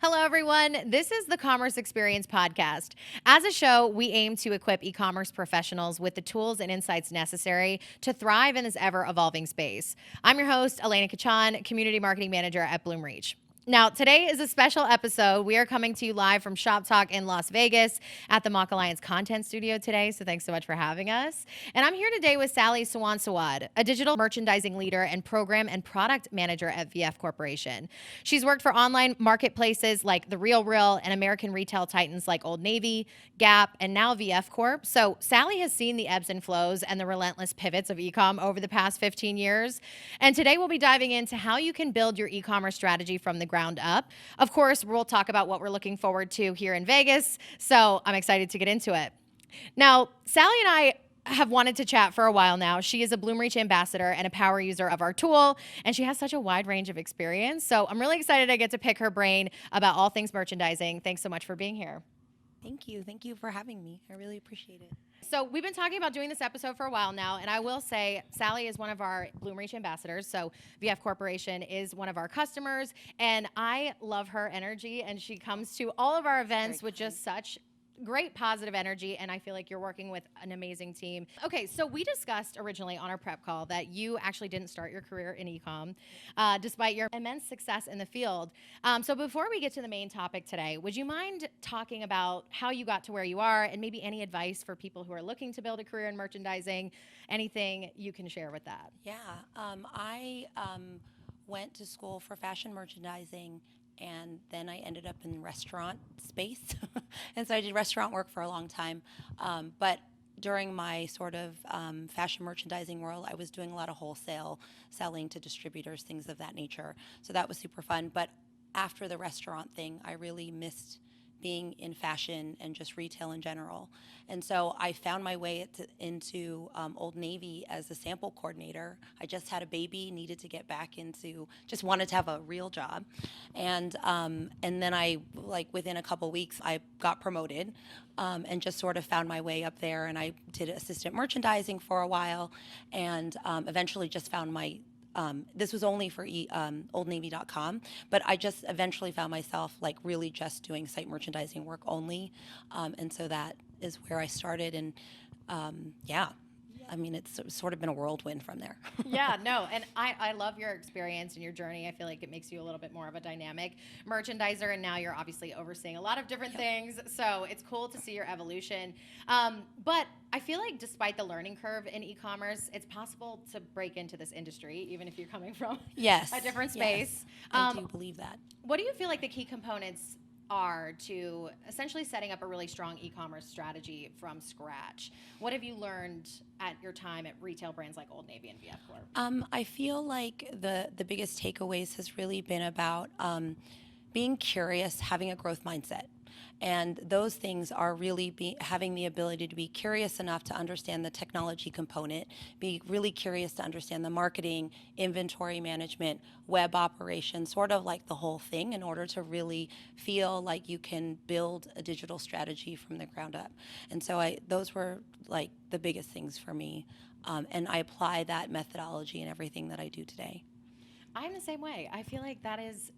Hello, everyone. This is the Commerce Experience Podcast. As a show, we aim to equip e-commerce professionals with the tools and insights necessary to thrive in this ever-evolving space. I'm your host, Elena Kachan, Community Marketing Manager at Bloomreach. Now, today is a special episode. We are coming to you live from ShopTalk in Las Vegas at the Mock Alliance Content Studio today, so thanks so much for having us. And I'm here today with Sally Sawant, a digital merchandising leader and program and product manager at VF Corporation. She's worked for online marketplaces like The RealReal and American retail titans like Old Navy, Gap, and now VF Corp. So Sally has seen the ebbs and flows and the relentless pivots of e-com over the past 15 years. And today we'll be diving into how you can build your e-commerce strategy from the ground up. Of course, we'll talk about what we're looking forward to here in Vegas, so I'm excited to get into it. Now, Sally and I have wanted to chat for a while now. She is a Bloomreach ambassador and a power user of our tool, and she has such a wide range of experience. So I'm really excited I get to pick her brain about all things merchandising. Thanks so much for being here. Thank you. Thank you for having me. I really appreciate it. So we've been talking about doing this episode for a while now, and I will say Sally is one of our Bloomreach ambassadors. So VF Corporation is one of our customers, and I love her energy, and she comes to all of our events with just such great positive energy, and I feel like you're working with an amazing team. Okay, so we discussed originally on our prep call that you actually didn't start your career in e-com, despite your immense success in the field. So before we get to the main topic today, would you mind talking about how you got to where you are and maybe any advice for people who are looking to build a career in merchandising? Anything you can share with that? Yeah, I went to school for fashion merchandising, and then I ended up in restaurant space. And so I did restaurant work for a long time. But during my sort of fashion merchandising world, I was doing a lot of wholesale selling to distributors, things of that nature. So that was super fun. But after the restaurant thing, I really missed being in fashion and just retail in general. And so I found my way into Old Navy as a sample coordinator. I just had a baby, needed to get back into, just wanted to have a real job. And then I, like within a couple weeks, I got promoted and just sort of found my way up there. And I did assistant merchandising for a while, and eventually just found my this was only for oldnavy.com, but I just eventually found myself like really just doing site merchandising work only. And so that is where I started. And I mean, it's sort of been a whirlwind from there. Yeah, no, and I love your experience and your journey. I feel like it makes you a little bit more of a dynamic merchandiser, and now you're obviously overseeing a lot of different things, so it's cool to see your evolution. But I feel like despite the learning curve in e-commerce, it's possible to break into this industry, even if you're coming from a different space. Yes, I do believe that. What do you feel like the key components are to essentially setting up a really strong e-commerce strategy from scratch? What have you learned at your time at retail brands like Old Navy and VF Corp? I feel like the biggest takeaways has really been about being curious, having a growth mindset. And those things are really having the ability to be curious enough to understand the technology component, be really curious to understand the marketing, inventory management, web operations, sort of like the whole thing, in order to really feel like you can build a digital strategy from the ground up. And so those were like the biggest things for me. And I apply that methodology in everything that I do today. I'm the same way. I feel like that is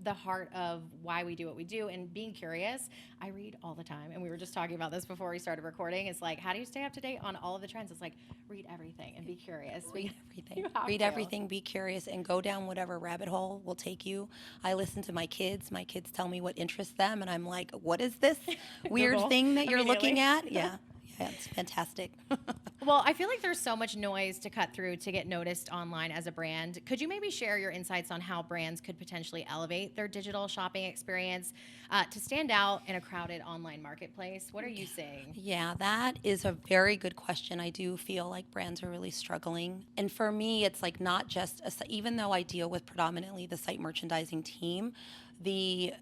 the heart of why we do what we do, and being curious. I read all the time, and we were just talking about this before we started recording. It's like, how do you stay up to date on all of the trends? It's like, read everything and be curious. Read everything. Read everything, be curious, and go down whatever rabbit hole will take you. I listen to my kids. My kids tell me what interests them, and I'm like, what is this weird thing that you're looking at? Yeah, it's fantastic. Well, I feel like there's so much noise to cut through to get noticed online as a brand. Could you maybe share your insights on how brands could potentially elevate their digital shopping experience to stand out in a crowded online marketplace? What are you seeing? Yeah, that is a very good question. I do feel like brands are really struggling. And for me, it's like not just, even though I deal with predominantly the site merchandising team, the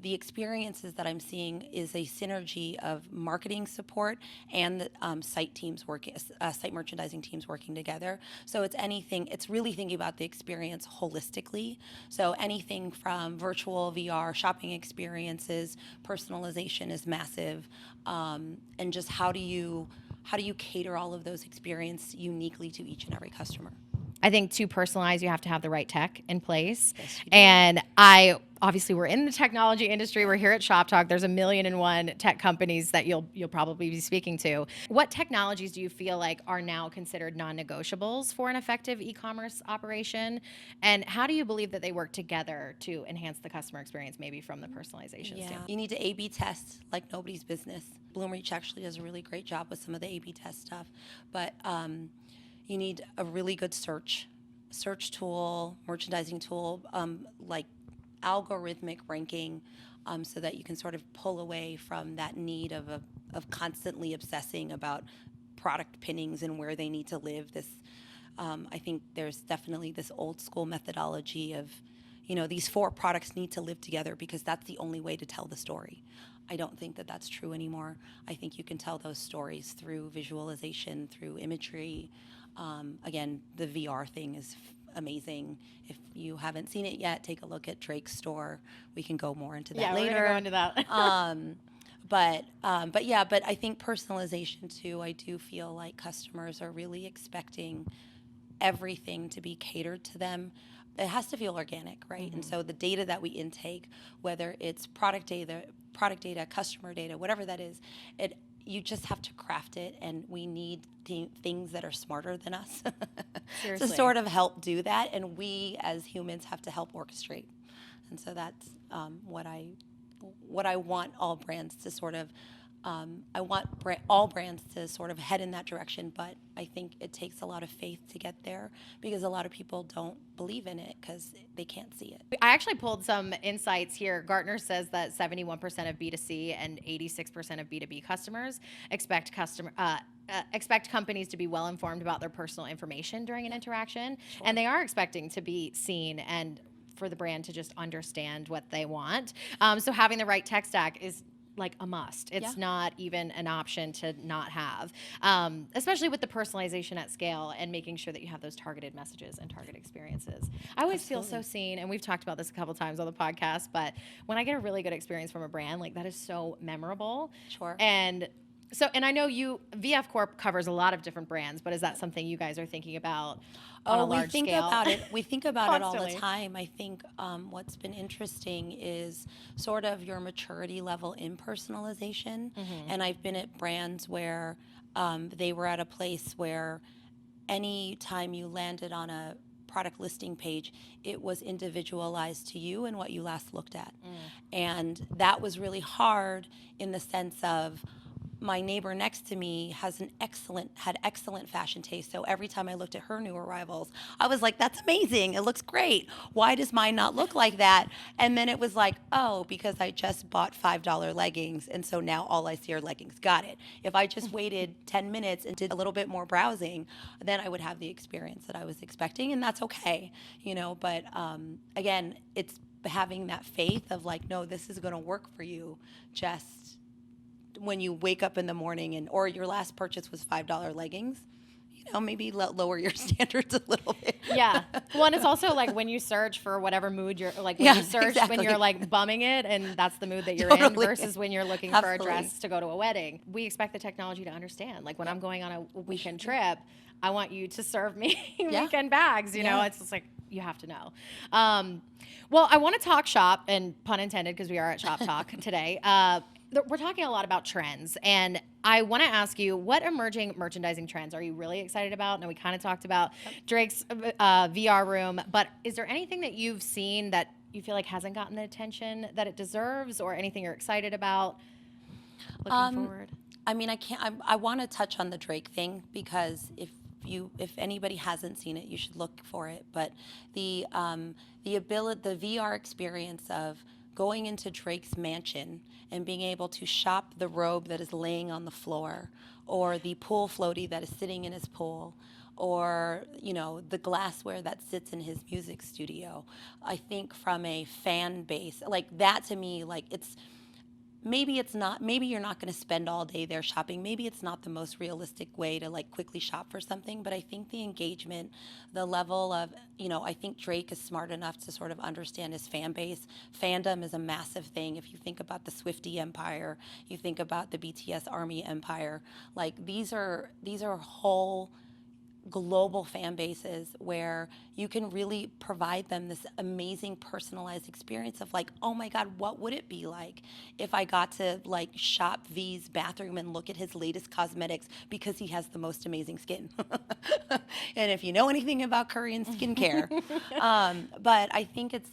experiences that I'm seeing is a synergy of marketing support and the site merchandising teams working together. So it's really thinking about the experience holistically. So anything from virtual VR shopping experiences, personalization is massive, and just how do you cater all of those experiences uniquely to each and every customer? I think to personalize, you have to have the right tech in place. Yes, you do. And obviously we're in the technology industry. We're here at ShopTalk. There's 1,000,001 tech companies that you'll probably be speaking to. What technologies do you feel like are now considered non-negotiables for an effective e-commerce operation? And how do you believe that they work together to enhance the customer experience, maybe from the personalization standpoint? You need to A/B test like nobody's business. Bloomreach actually does a really great job with some of the A/B test stuff, but you need a really good search tool, merchandising tool, like algorithmic ranking, so that you can sort of pull away from that need of constantly obsessing about product pinnings and where they need to live. I think there's definitely this old school methodology of, these 4 products need to live together because that's the only way to tell the story. I don't think that that's true anymore. I think you can tell those stories through visualization, through imagery. Again, the VR thing is amazing. If you haven't seen it yet, take a look at Drake's store. We can go more into that later. We're gonna go into that. But I think personalization too. I do feel like customers are really expecting everything to be catered to them. It has to feel organic, right? And so the data that we intake, whether it's product data, customer data, whatever that is, you just have to craft it, and we need things that are smarter than us to sort of help do that, and we as humans have to help orchestrate. And so that's what I want all brands to sort of all brands to sort of head in that direction, but I think it takes a lot of faith to get there because a lot of people don't believe in it because they can't see it. I actually pulled some insights here. Gartner says that 71% of B2C and 86% of B2B customers expect companies to be well informed about their personal information during an interaction, and they are expecting to be seen and for the brand to just understand what they want. So having the right tech stack is like a must. It's not even an option to not have, especially with the personalization at scale and making sure that you have those targeted messages and target experiences. I always feel so seen, and we've talked about this a couple times on the podcast, but when I get a really good experience from a brand, like that is so memorable. Sure. And I know VF Corp covers a lot of different brands, but is that something you guys are thinking about on a large scale? We think about it all the time. I think what's been interesting is sort of your maturity level in personalization. And I've been at brands where they were at a place where any time you landed on a product listing page, it was individualized to you and what you last looked at. And that was really hard in the sense of, my neighbor next to me had excellent fashion taste. So every time I looked at her new arrivals, I was like, that's amazing. It looks great. Why does mine not look like that? And then it was like, oh, because I just bought $5 leggings. And so now all I see are leggings. Got it. If I just waited 10 minutes and did a little bit more browsing, then I would have the experience that I was expecting. And that's okay, but again, it's having that faith of like, no, this is going to work for you. Just when you wake up in the morning or your last purchase was $5 leggings, maybe lower your standards a little bit. Yeah. Well, and it's also like when you search for whatever mood you're like, when you search when you're like bumming it and that's the mood that you're in versus when you're looking for a dress to go to a wedding. We expect the technology to understand. Like when I'm going on a weekend trip, I want you to serve me weekend bags, it's just like, you have to know. Well, I want to talk shop, and pun intended, because we are at ShopTalk today. We're talking a lot about trends, and I want to ask you, what emerging merchandising trends are you really excited about? Now, we kind of talked about Drake's VR room, but is there anything that you've seen that you feel like hasn't gotten the attention that it deserves, or anything you're excited about looking forward? I mean, I want to touch on the Drake thing because if anybody hasn't seen it, you should look for it. But the VR experience of going into Drake's mansion and being able to shop the robe that is laying on the floor, or the pool floaty that is sitting in his pool, or the glassware that sits in his music studio. I think from a fan base, like that to me, like maybe you're not going to spend all day there shopping. Maybe it's not the most realistic way to like quickly shop for something, but I think the engagement, the level of, I think Drake is smart enough to sort of understand his fan base. Fandom is a massive thing. If you think about the Swiftie empire, you think about the BTS Army empire, like these are whole global fan bases where you can really provide them this amazing personalized experience of like, oh my God, what would it be like if I got to like shop V's bathroom and look at his latest cosmetics because he has the most amazing skin. And if you know anything about Korean skincare, but I think it's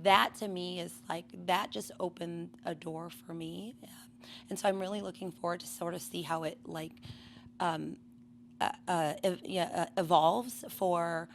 that to me is like that just opened a door for me, and so I'm really looking forward to sort of see how it like evolves for,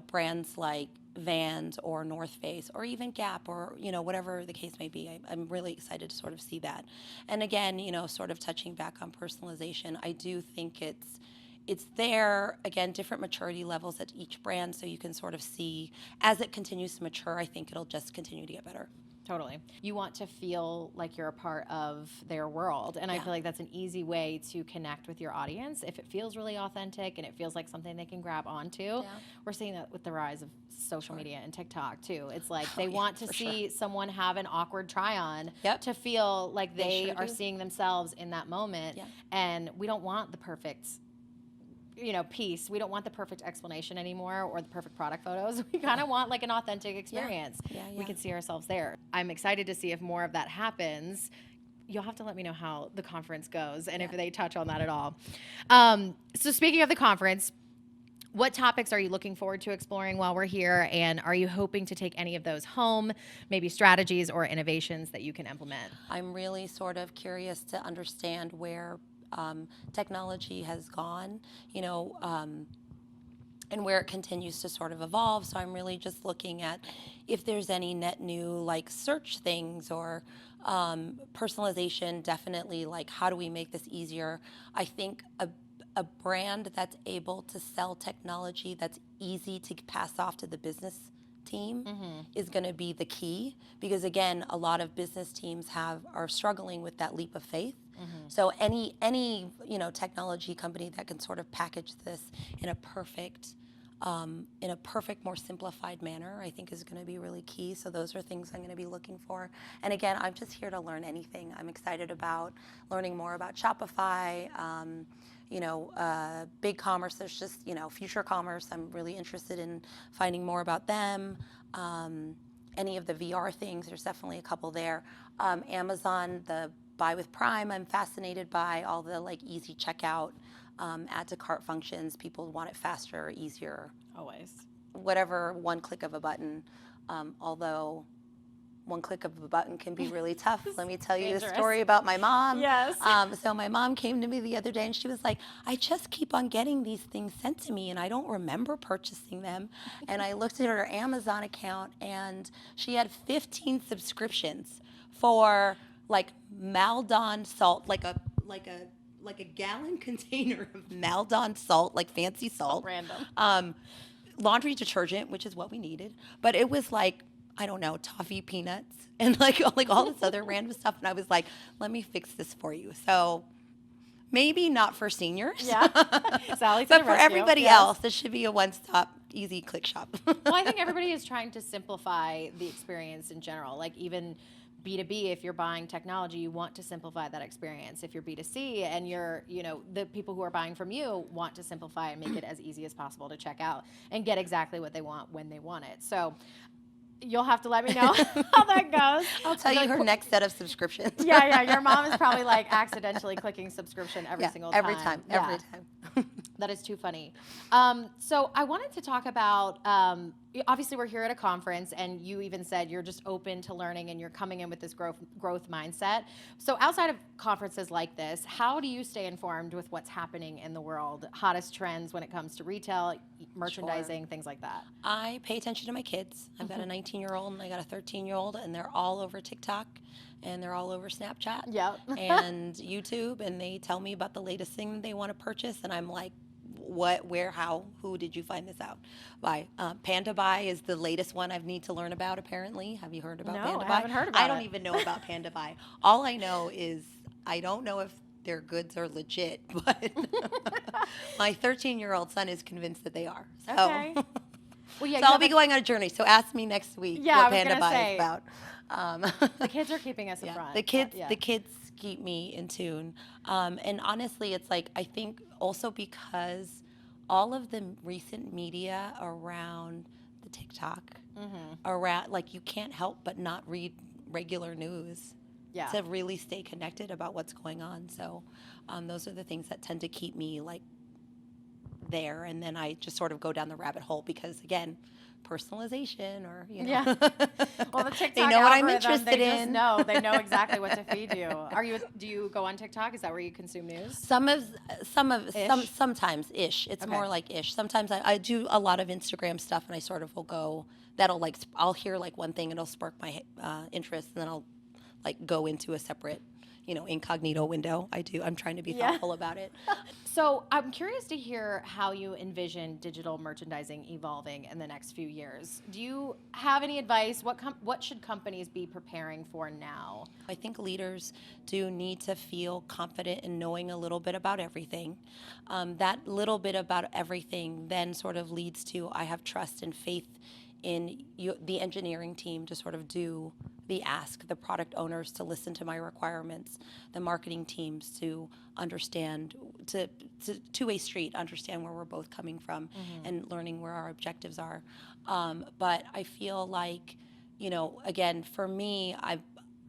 brands like Vans or North Face or even Gap or, whatever the case may be. I'm really excited to sort of see that. And again, sort of touching back on personalization, I do think it's there, again, different maturity levels at each brand, so you can sort of see as it continues to mature, I think it'll just continue to get better. Totally. You want to feel like you're a part of their world. And I feel like that's an easy way to connect with your audience. If it feels really authentic and it feels like something they can grab onto. Yeah. We're seeing that with the rise of social media and TikTok too. It's like they want to see someone have an awkward try on to feel like they are seeing themselves in that moment. Yeah. And we don't want the perfect piece. We don't want the perfect explanation anymore or the perfect product photos. We kind of want like an authentic experience. Yeah. We can see ourselves there. I'm excited to see if more of that happens. You'll have to let me know how the conference goes and if they touch on that at all. So speaking of the conference, what topics are you looking forward to exploring while we're here? And are you hoping to take any of those home, maybe strategies or innovations that you can implement? I'm really sort of curious to understand where technology has gone, and where it continues to sort of evolve. So I'm really just looking at if there's any net new like search things or personalization, definitely like how do we make this easier? I think a brand that's able to sell technology that's easy to pass off to the business team is going to be the key, because again, a lot of business teams are struggling with that leap of faith. So any technology company that can sort of package this in a perfect, more simplified manner, I think is going to be really key. So those are things I'm going to be looking for. And again, I'm just here to learn anything. I'm excited about learning more about Shopify. Big commerce, there's just, future commerce. I'm really interested in finding more about them. Any of the VR things, there's definitely a couple there. Amazon, the Buy with Prime, I'm fascinated by all the like easy checkout, add to cart functions. People want it faster, easier. Always. Whatever, one click of a button. Although one click of a button can be really tough. Let me tell you the story about my mom. Yes. So my mom came to me the other day and she was like, I just keep on getting these things sent to me and I don't remember purchasing them. And I looked at her Amazon account and she had 15 subscriptions for like Maldon salt, like a gallon container of Maldon salt, like fancy salt. Random. Laundry detergent, which is what we needed. But it was like, I don't know, toffee peanuts and like all this other random stuff. And I was like, let me fix this for you. So maybe not for seniors. Yeah. Sally's but for everybody else, this should be a one-stop, easy click shop. Well, I think everybody is trying to simplify the experience in general. Like even B2B, if you're buying technology, you want to simplify that experience. If you're B2C and you're, the people who are buying from you want to simplify and make it as easy as possible to check out and get exactly what they want when they want it. So you'll have to let me know how that goes. I'll tell you her next set of subscriptions. Yeah. Your mom is probably like accidentally clicking subscription every single time. Every time. That is too funny. So I wanted to talk about, obviously we're here at a conference and you even said you're just open to learning and you're coming in with this growth mindset. So outside of conferences like this, how do you stay informed with what's happening in the world? Hottest trends when it comes to retail, merchandising, things like that? I pay attention to my kids. I've got a 19-year-old and I got a 13-year-old and they're all over TikTok and they're all over Snapchat and YouTube, and they tell me about the latest thing they want to purchase and I'm like, what, where, how, who did you find this out by? Panda Buy is the latest one I need to learn about, apparently. Have you heard about Panda Buy? I haven't heard about it. I don't even know about Panda Buy. All I know is I don't know if their goods are legit, but my 13-year-old son is convinced that they are. So, okay. Well, so I'll be going on a journey. So ask me next week what Panda Buy is about. The kids are keeping us in front. The kids keep me in tune. And honestly, it's like, I think also because all of the recent media around the TikTok, around, like, you can't help but not read regular news Yeah. to really stay connected about what's going on. So those are the things that tend to keep me like there, and then I just sort of go down the rabbit hole because, again, personalization, or Yeah. Well, the TikTok they know what I'm algorithm, interested they just in. know. They know exactly what to feed you. Do you go on TikTok? Is that where you consume news? Sometimes ish. It's Okay. more like ish. Sometimes I do a lot of Instagram stuff, and I sort of will go. That'll like I'll hear like one thing, and it'll spark my interest, and then I'll like go into a separate, incognito window. I'm trying to be thoughtful about it. So I'm curious to hear how you envision digital merchandising evolving in the next few years. Do you have any advice? What should companies be preparing for now? I think leaders do need to feel confident in knowing a little bit about everything. That little bit about everything then sort of leads to, I have trust and faith in the engineering team to sort of do the ask, the product owners to listen to my requirements, the marketing teams to understand, to two-way street, understand where we're both coming from, and learning where our objectives are. But I feel like, again, for me,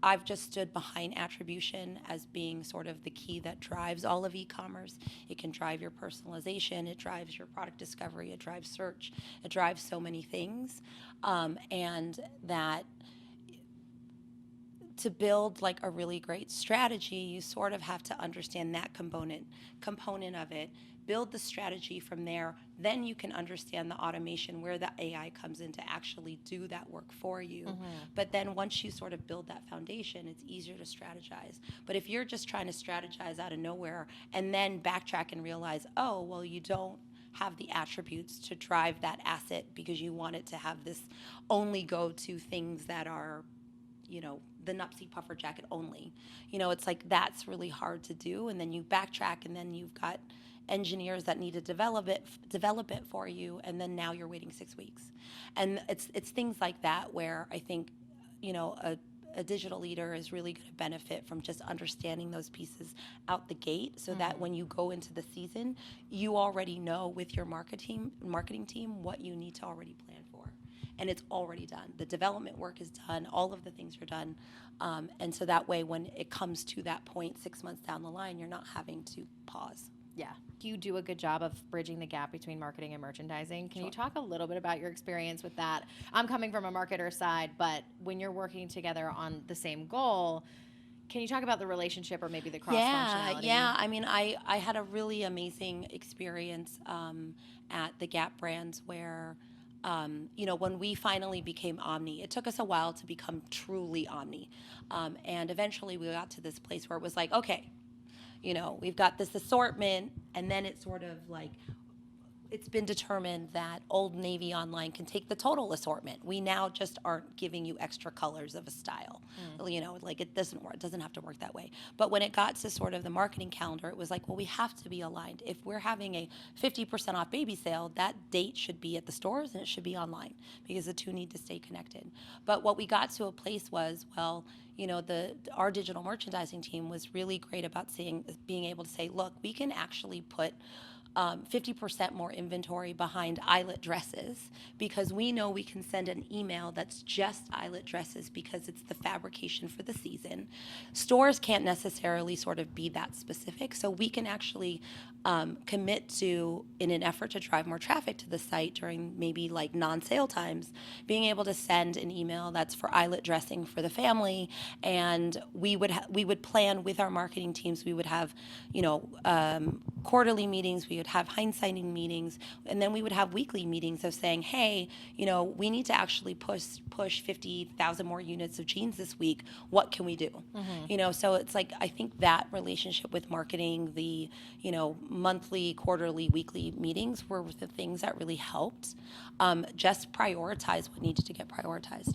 I've just stood behind attribution as being sort of the key that drives all of e-commerce. It can drive your personalization, it drives your product discovery, it drives search, it drives so many things. And that to build like a really great strategy, you sort of have to understand that component of it, build the strategy from there. Then you can understand the automation, where the AI comes in to actually do that work for you. But then once you sort of build that foundation, it's easier to strategize. But if you're just trying to strategize out of nowhere and then backtrack and realize, oh, well, you don't have the attributes to drive that asset because you want it to have this only go to things that are, the Nupsy puffer jacket only. It's like that's really hard to do. And then you backtrack, and then you've got engineers that need to develop it for you, and then now you're waiting 6 weeks. And it's things like that where I think, a digital leader is really going to benefit from just understanding those pieces out the gate, so that when you go into the season, you already know with your marketing team what you need to already plan for. And it's already done. The development work is done. All of the things are done. And so that way, when it comes to that point 6 months down the line, you're not having to pause. Yeah. You do a good job of bridging the gap between marketing and merchandising. Can you talk a little bit about your experience with that? I'm coming from a marketer side, but when you're working together on the same goal, can you talk about the relationship or maybe the cross-functionality? Yeah. I mean, I had a really amazing experience at the Gap brands where, when we finally became Omni, it took us a while to become truly Omni. And eventually we got to this place where it was like, okay, we've got this assortment, and then it's sort of like, it's been determined that Old Navy online can take the total assortment. We now just aren't giving you extra colors of a style. Like it doesn't work. It doesn't have to work that way. But when it got to sort of the marketing calendar, it was like, well, we have to be aligned. If we're having a 50% off baby sale, that date should be at the stores and it should be online, because the two need to stay connected. But what we got to a place was, well, our digital merchandising team was really great about being able to say, look, we can actually put 50% more inventory behind eyelet dresses, because we know we can send an email that's just eyelet dresses because it's the fabrication for the season. Stores can't necessarily sort of be that specific, so we can actually commit to, in an effort to drive more traffic to the site during maybe like non-sale times, being able to send an email that's for eyelet dressing for the family. And we would plan with our marketing teams. We would have quarterly meetings, we would have hindsighting meetings, and then we would have weekly meetings of saying, hey, we need to actually push 50,000 more units of jeans this week. What can we do? So it's like, I think that relationship with marketing, the monthly, quarterly, weekly meetings were the things that really helped just prioritize what needed to get prioritized.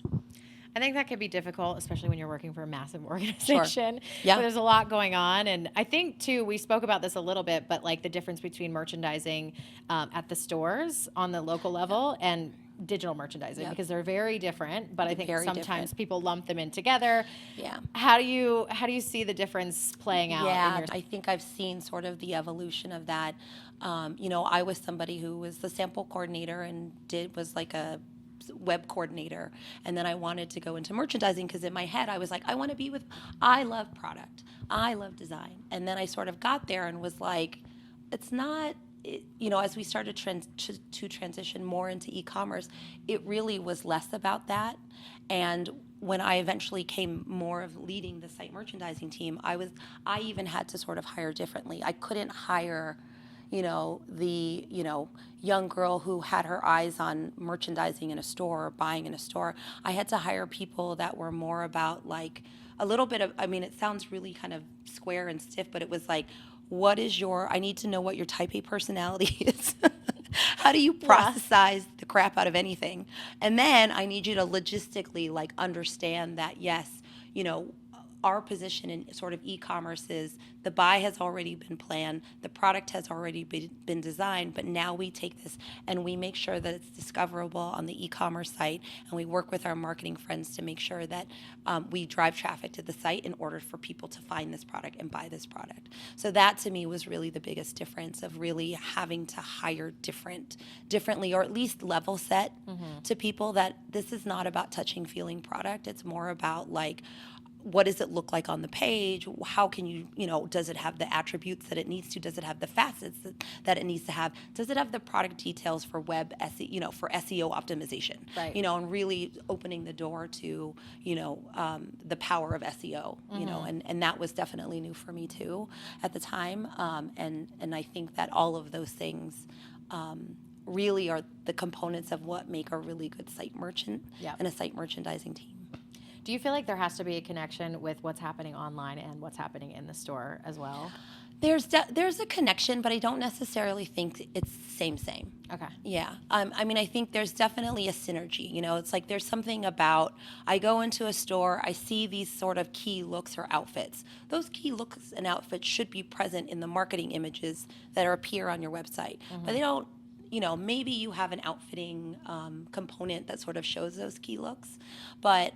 I think that could be difficult, especially when you're working for a massive organization. Sure. Yeah. There's a lot going on. And I think, too, we spoke about this a little bit, but like the difference between merchandising at the stores on the local level and digital merchandising, Yep. because they're very different, but I think Very sometimes different. people lump them in together. Yeah. How do you see the difference playing out? Yeah, in your I think I've seen sort of the evolution of that. I was somebody who was the sample coordinator and was like a web coordinator, and then I wanted to go into merchandising because in my head I was like, I love product, I love design, and then I sort of got there and was like, it's not. As we started to transition more into e-commerce, it really was less about that. And when I eventually came more of leading the site merchandising team, I even had to sort of hire differently. I couldn't hire, the young girl who had her eyes on merchandising in a store or buying in a store. I had to hire people that were more about like a little bit of. I mean, it sounds really kind of square and stiff, but it was like, I need to know what your type A personality is. How do you process the crap out of anything? And then I need you to logistically like understand that, yes, our position in sort of e-commerce is the buy has already been planned, the product has already been designed, but now we take this and we make sure that it's discoverable on the e-commerce site, and we work with our marketing friends to make sure that we drive traffic to the site in order for people to find this product and buy this product. So that to me was really the biggest difference of really having to hire differently, or at least level set to people that this is not about touching, feeling product. It's more about like, what does it look like on the page? How can does it have the attributes that it needs to? Does it have the facets that it needs to have? Does it have the product details for web SEO, for SEO optimization? Right. And really opening the door to, the power of SEO, and that was definitely new for me too at the time. And I think that all of those things, really are the components of what make a really good site merchant and a site merchandising team. Do you feel like there has to be a connection with what's happening online and what's happening in the store as well? There's a connection, but I don't necessarily think it's same. Okay. Yeah. I think there's definitely a synergy. It's like there's something about, I go into a store, I see these sort of key looks or outfits. Those key looks and outfits should be present in the marketing images that appear on your website, but they don't. Maybe you have an outfitting component that sort of shows those key looks, but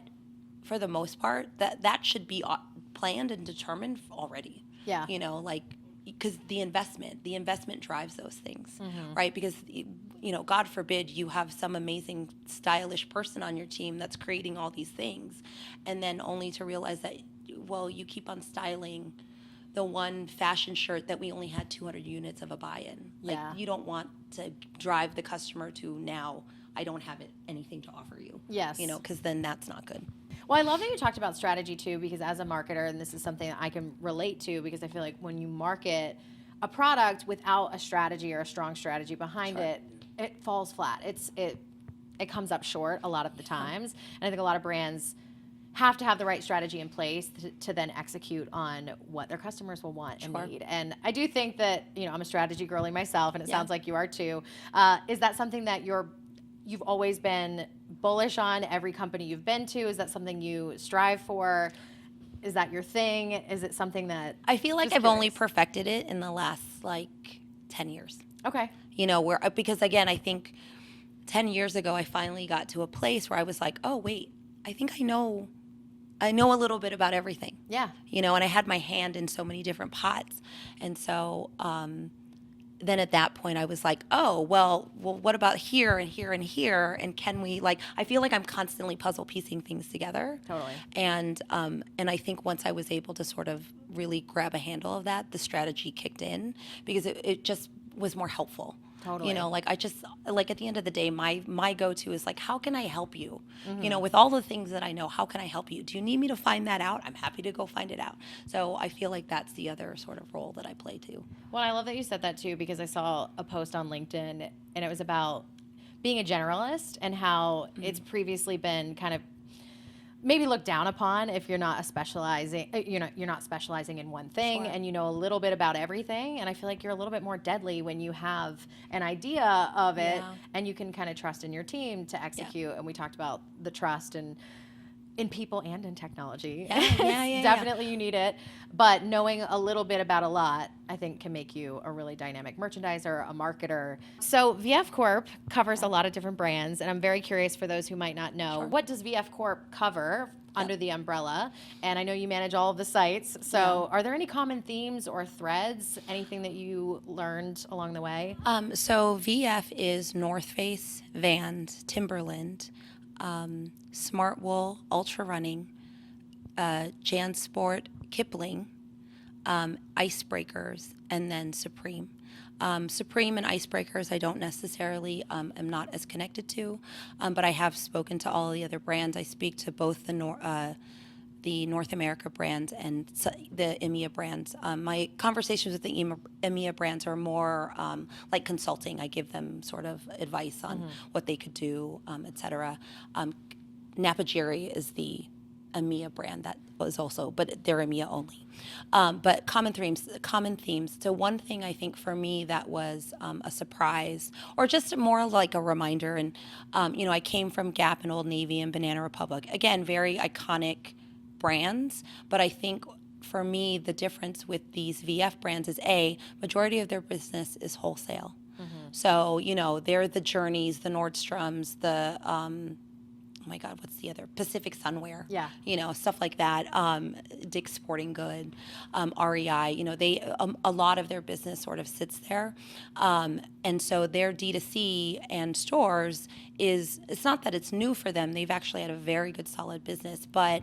for the most part, that should be planned and determined already. Yeah. Because the investment drives those things, right? Because, God forbid you have some amazing stylish person on your team that's creating all these things, and then only to realize that, you keep on styling the one fashion shirt that we only had 200 units of a buy-in. Yeah. Like, you don't want to drive the customer to, now I don't have anything to offer you. Yes. Because then that's not good. Well, I love that you talked about strategy too, because as a marketer, and this is something that I can relate to, because I feel like when you market a product without a strategy or a strong strategy behind it, it falls flat. It comes up short a lot of the times. And I think a lot of brands have to have the right strategy in place to then execute on what their customers will want and need. And I do think that, I'm a strategy girly myself, and it sounds like you are too. Is that something that you've always been bullish on every company you've been to? Is that something you strive for? Is that your thing? Is it something that... I feel like I've only perfected it in the last 10 years. Okay. Because again, I think 10 years ago, I finally got to a place where I was like, oh, wait, I think I know a little bit about everything. Yeah. And I had my hand in so many different pots. And so, then at that point I was like, oh, well, what about here and here and here? And can we I feel like I'm constantly puzzle piecing things together. Totally. And I think once I was able to sort of really grab a handle of that, the strategy kicked in, because it just was more helpful. Totally. I just, at the end of the day, my go-to is how can I help you? With all the things that I know, how can I help you? Do you need me to find that out? I'm happy to go find it out. So I feel like that's the other sort of role that I play too. Well, I love that you said that too, because I saw a post on LinkedIn, and it was about being a generalist and how it's previously been kind of maybe looked down upon if you're not specializing in one thing, and you know a little bit about everything. And I feel like you're a little bit more deadly when you have an idea of it and you can kind of trust in your team to execute. And we talked about the trust, and in people and in technology. Yeah. Definitely you need it. But knowing a little bit about a lot, I think can make you a really dynamic merchandiser, a marketer. So VF Corp covers a lot of different brands, and I'm very curious for those who might not know, Sure. what does VF Corp cover under the umbrella? And I know you manage all of the sites. So are there any common themes or threads, anything that you learned along the way? So VF is North Face, Vans, Timberland, Smart Wool, Ultra Running, JanSport, Kipling, Icebreakers, and then Supreme. Supreme and Icebreakers, I don't necessarily am not as connected to, but I have spoken to all the other brands. I speak to both the North America brands and the EMEA brands. My conversations with the EMEA brands are more like consulting. I give them sort of advice on what they could do, et cetera. Napajiri is the EMEA brand that was also, but they're EMEA only. But common themes. So one thing I think for me that was a surprise, or just more like a reminder, and I came from Gap and Old Navy and Banana Republic. Again, very iconic brands, but I think for me the difference with these VF brands is majority of their business is wholesale. So they're the Journeys, the Nordstroms, the oh my God, what's the other? Pacific Sunwear. Yeah. Stuff like that. Dick's Sporting Good, REI. They a lot of their business sort of sits there, and so their D2C and stores it's not that it's new for them. They've actually had a very good, solid business, but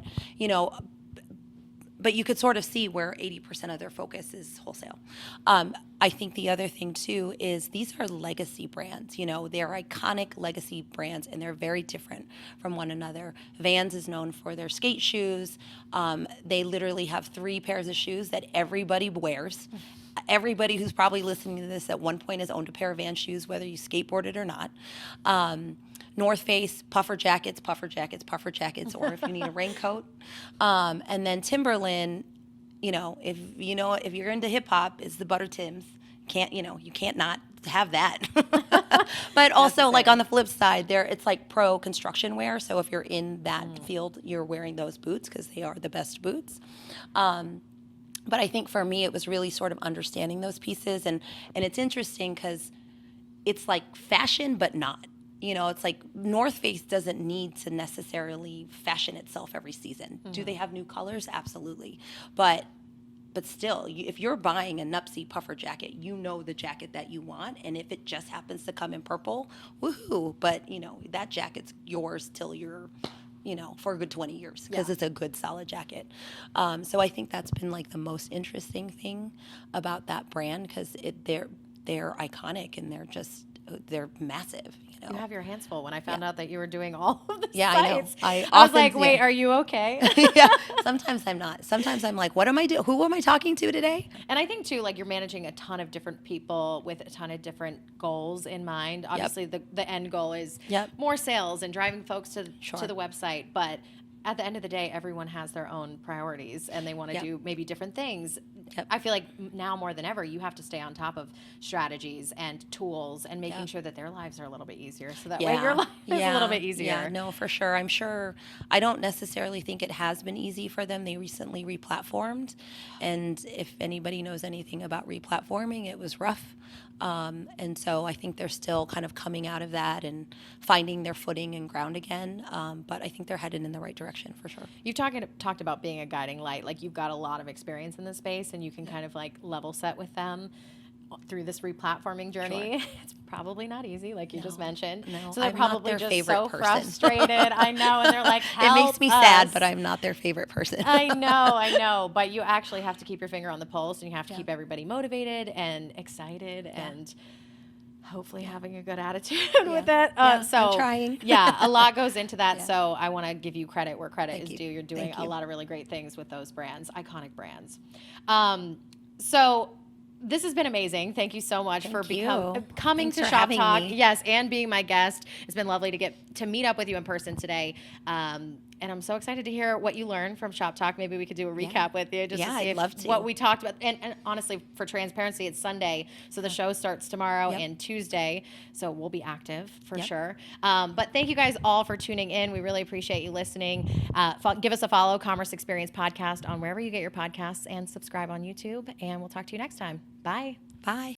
but you could sort of see where 80% of their focus is wholesale. I think the other thing too is these are legacy brands. They're iconic legacy brands, and they're very different from one another. Vans is known for their skate shoes. They literally have 3 pairs of shoes that everybody wears. Everybody who's probably listening to this at one point has owned a pair of Vans shoes, whether you skateboarded or not. North Face, puffer jackets, or if you need a raincoat. And then Timberland, if you're into hip hop, is the Butter Tims. You can't not have that. But also, like on the flip side, it's like pro construction wear. So if you're in that field, you're wearing those boots because they are the best boots. But I think for me, it was really sort of understanding those pieces, and it's interesting because it's like fashion, but not. It's like North Face doesn't need to necessarily fashion itself every season. Do they have new colors? Absolutely. But still, if you're buying a Nuptse puffer jacket, the jacket that you want. And if it just happens to come in purple, woohoo. But, that jacket's yours till you're, for a good 20 years because it's a good, solid jacket. So I think that's been like the most interesting thing about that brand because they're iconic and they're massive. You have your hands full. When I found out that you were doing all of the sites, I was like, wait, are you okay? Yeah. Sometimes I'm not. Sometimes I'm like, what am I doing? Who am I talking to today? And I think, too, like you're managing a ton of different people with a ton of different goals in mind. Obviously, the end goal is more sales and driving folks to the website. But at the end of the day, everyone has their own priorities and they want to do maybe different things. I feel like now more than ever, you have to stay on top of strategies and tools and making sure that their lives are a little bit easier. So that way your life is a little bit easier. Yeah, no, for sure. I'm sure. I don't necessarily think it has been easy for them. They recently replatformed. And if anybody knows anything about replatforming, it was rough. And so I think they're still kind of coming out of that and finding their footing and ground again. But I think they're headed in the right direction for sure. You've talked about being a guiding light. Like you've got a lot of experience in this space and you can kind of like level set with them through this replatforming journey. Sure. It's probably not easy, like you just mentioned. No, so they're I'm probably not their just favorite so person. frustrated. I know, and they're like, help it makes me sad, but I'm not their favorite person. I know. But you actually have to keep your finger on the pulse, and you have to keep everybody motivated and excited and hopefully having a good attitude with it. So I'm trying. A lot goes into that. So I want to give you credit where credit is due. You're doing a lot of really great things with those brands, iconic brands. So this has been amazing. Thank you so much for coming to ShopTalk. Yes, and being my guest. It's been lovely to get to meet up with you in person today. And I'm so excited to hear what you learned from Shop Talk. Maybe we could do a recap with you just to see I'd love to. what we talked about. And honestly, for transparency, it's Sunday. So the show starts tomorrow and Tuesday. So we'll be active for sure. But thank you guys all for tuning in. We really appreciate you listening. Give us a follow, Commerce Experience Podcast, on wherever you get your podcasts, and subscribe on YouTube. And we'll talk to you next time. Bye. Bye.